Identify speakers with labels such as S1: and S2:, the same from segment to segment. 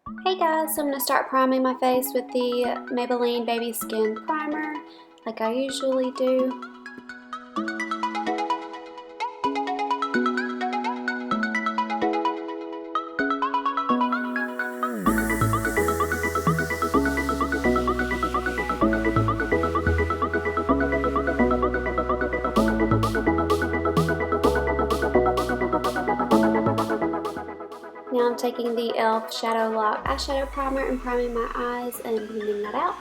S1: Hey guys, so I'm going to start priming my face with the Maybelline Baby Skin Primer like I usually do. Now I'm taking the e.l.f. Shadow Lock Eyeshadow Primer and priming my eyes and blending that out.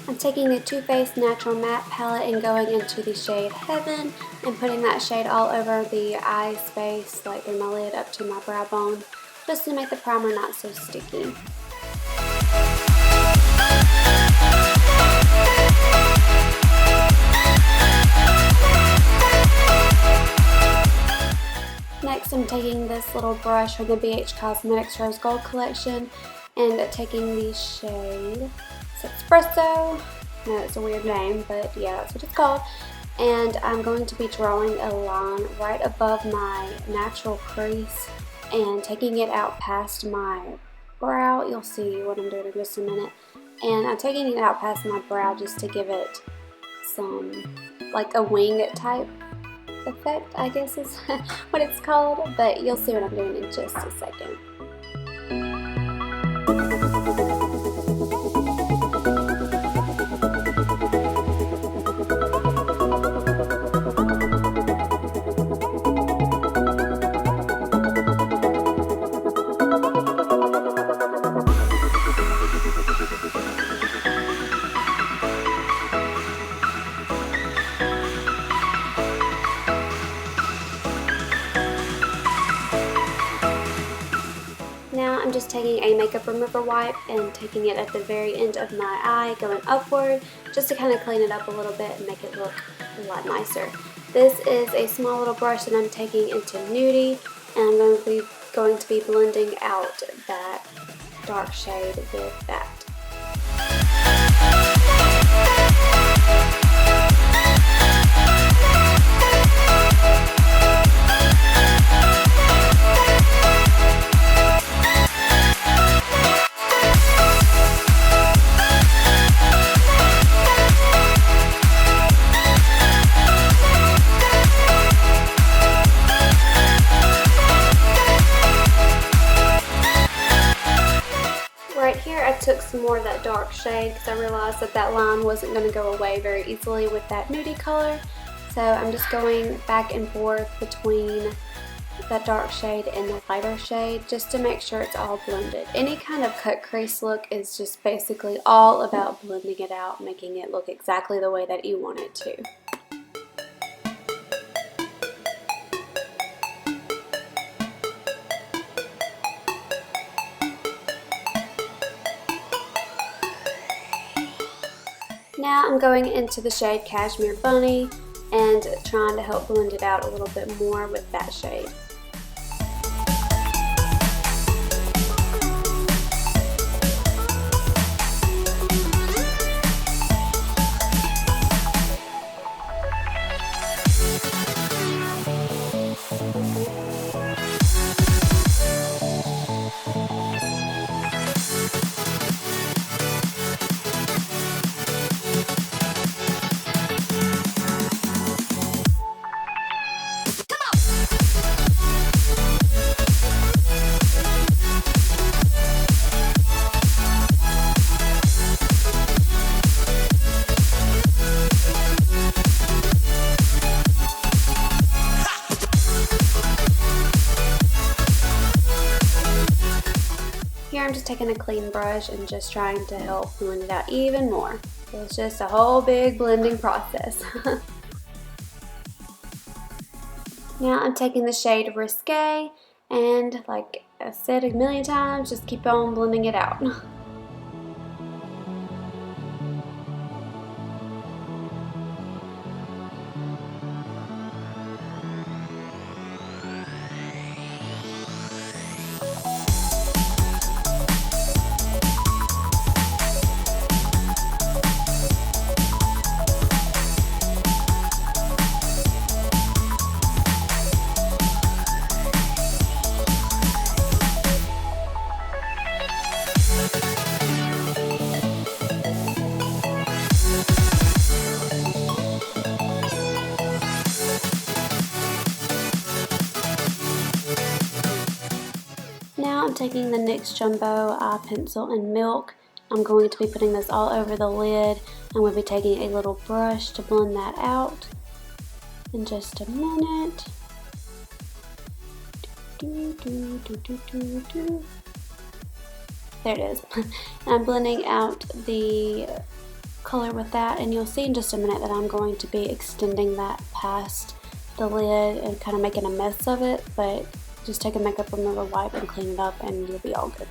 S1: I'm taking the Too Faced Natural Matte Palette and going into the shade Heaven and putting that shade all over the eye space, like through my lid up to my brow bone, just to make the primer not so sticky. Next, I'm taking this little brush from the BH Cosmetics Rose Gold collection and taking the shade Espresso. I know it's a weird name, but yeah, that's what it's called. And I'm going to be drawing a line right above my natural crease and taking it out past my brow. You'll see what I'm doing in just a minute. And I'm taking it out past my brow just to give it some, like a wing type effect, I guess is what it's called. But you'll see what I'm doing in just a second. Now I'm just taking a makeup remover wipe and taking it at the very end of my eye, going upward, just to kind of clean it up a little bit and make it look a lot nicer. This is a small little brush that I'm taking into Nudie, and I'm going to be blending out that dark shade with that. Right here I took some more of that dark shade because I realized that that line wasn't going to go away very easily with that nudie color. So I'm just going back and forth between that dark shade and the lighter shade just to make sure it's all blended. Any kind of cut crease look is just basically all about blending it out, making it look exactly the way that you want it to. Now I'm going into the shade Cashmere Bunny and trying to help blend it out a little bit more with that shade. Here I'm just taking a clean brush and just trying to help blend it out even more. It's just a whole big blending process. Now I'm taking the shade Risque and, like I've said a million times, just keep on blending it out. taking the NYX Jumbo Eye Pencil in Milk. I'm going to be putting this all over the lid, and we'll be taking a little brush to blend that out in just a minute. There it is. And I'm blending out the color with that, and you'll see in just a minute that I'm going to be extending that past the lid and kind of making a mess of it, but just take a makeup remover wipe and clean it up and you'll be all good.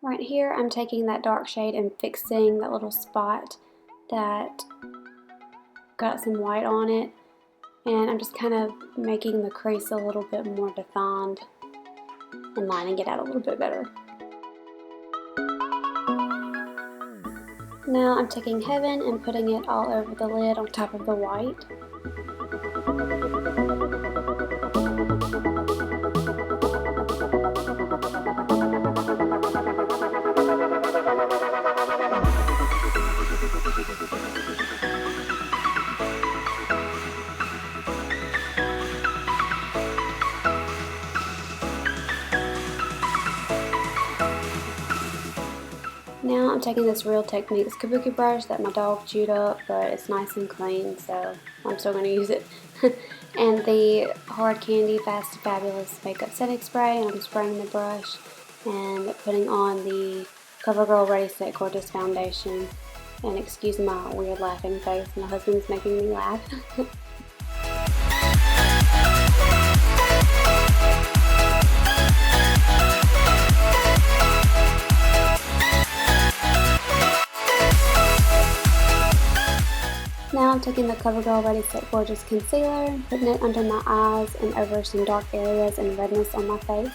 S1: Right here I'm taking that dark shade and fixing that little spot that got some white on it, and I'm just kind of making the crease a little bit more defined and lining it out a little bit better. Now I'm taking Heaven and putting it all over the lid on top of the white. Now I'm taking this Real Techniques kabuki brush that my dog chewed up, but it's nice and clean, so I'm still going to use it. And the Hard Candy Fast and Fabulous makeup setting spray, and I'm spraying the brush and putting on the CoverGirl Ready Set Gorgeous foundation. And excuse my weird laughing face, my husband's making me laugh. Now I'm taking the CoverGirl Ready Set Gorgeous Concealer, putting it under my eyes and over some dark areas and redness on my face.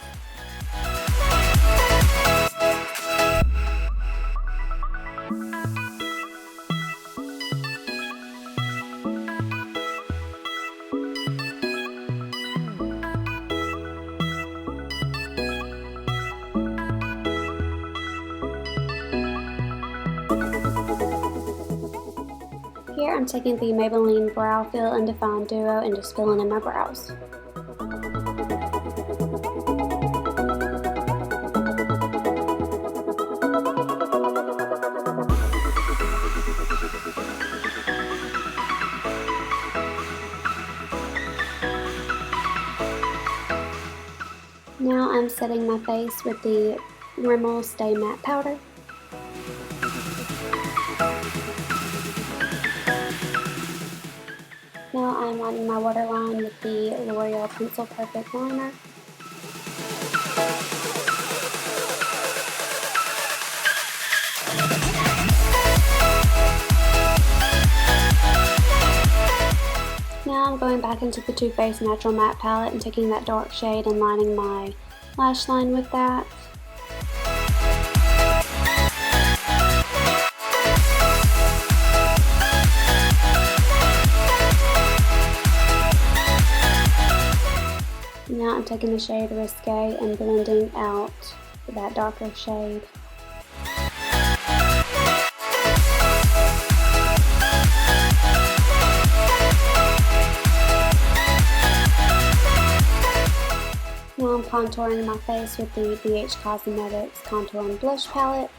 S1: Here I'm taking the Maybelline Brow Fill and Define Duo and just filling in my brows. Now I'm setting my face with the Rimmel Stay Matte Powder. Now I'm lining my waterline with the L'Oreal Pencil Perfect Liner. Now I'm going back into the Too Faced Natural Matte Palette and taking that dark shade and lining my lash line with that. Now I'm taking the shade Risque and blending out that darker shade. Now I'm contouring my face with the BH Cosmetics Contour and Blush Palette.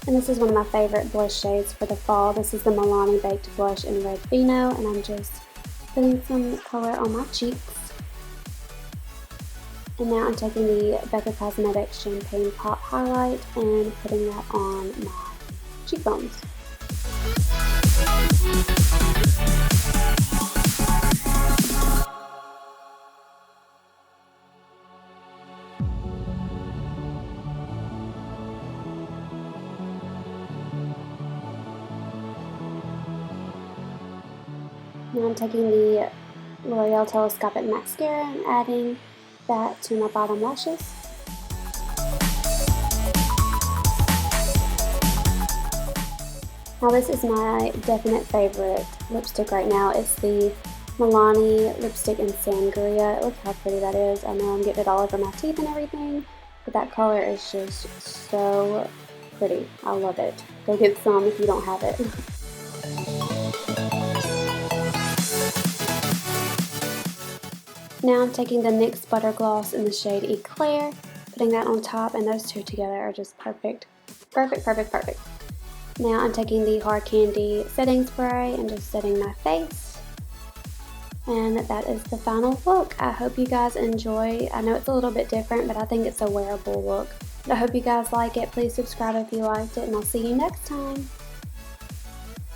S1: And this is one of my favorite blush shades for the fall. This is the Milani Baked Blush in Red Vino, and I'm just putting some color on my cheeks. And now I'm taking the Becca Cosmetics Champagne Pop Highlight and putting that on my cheekbones. Now I'm taking the L'Oreal Telescopic Mascara and adding that to my bottom lashes. Now this is my definite favorite lipstick right now. It's the Milani lipstick in Sangria. Look how pretty that is. I know I'm getting it all over my teeth and everything, but that color is just so pretty. I love it. Go get some if you don't have it. Now I'm taking the NYX Butter Gloss in the shade Eclair, putting that on top, and those two together are just perfect. Perfect, perfect, perfect. Now I'm taking the Hard Candy setting spray and just setting my face. And that is the final look. I hope you guys enjoy. I know it's a little bit different, but I think it's a wearable look. But I hope you guys like it. Please subscribe if you liked it, and I'll see you next time.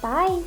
S1: Bye!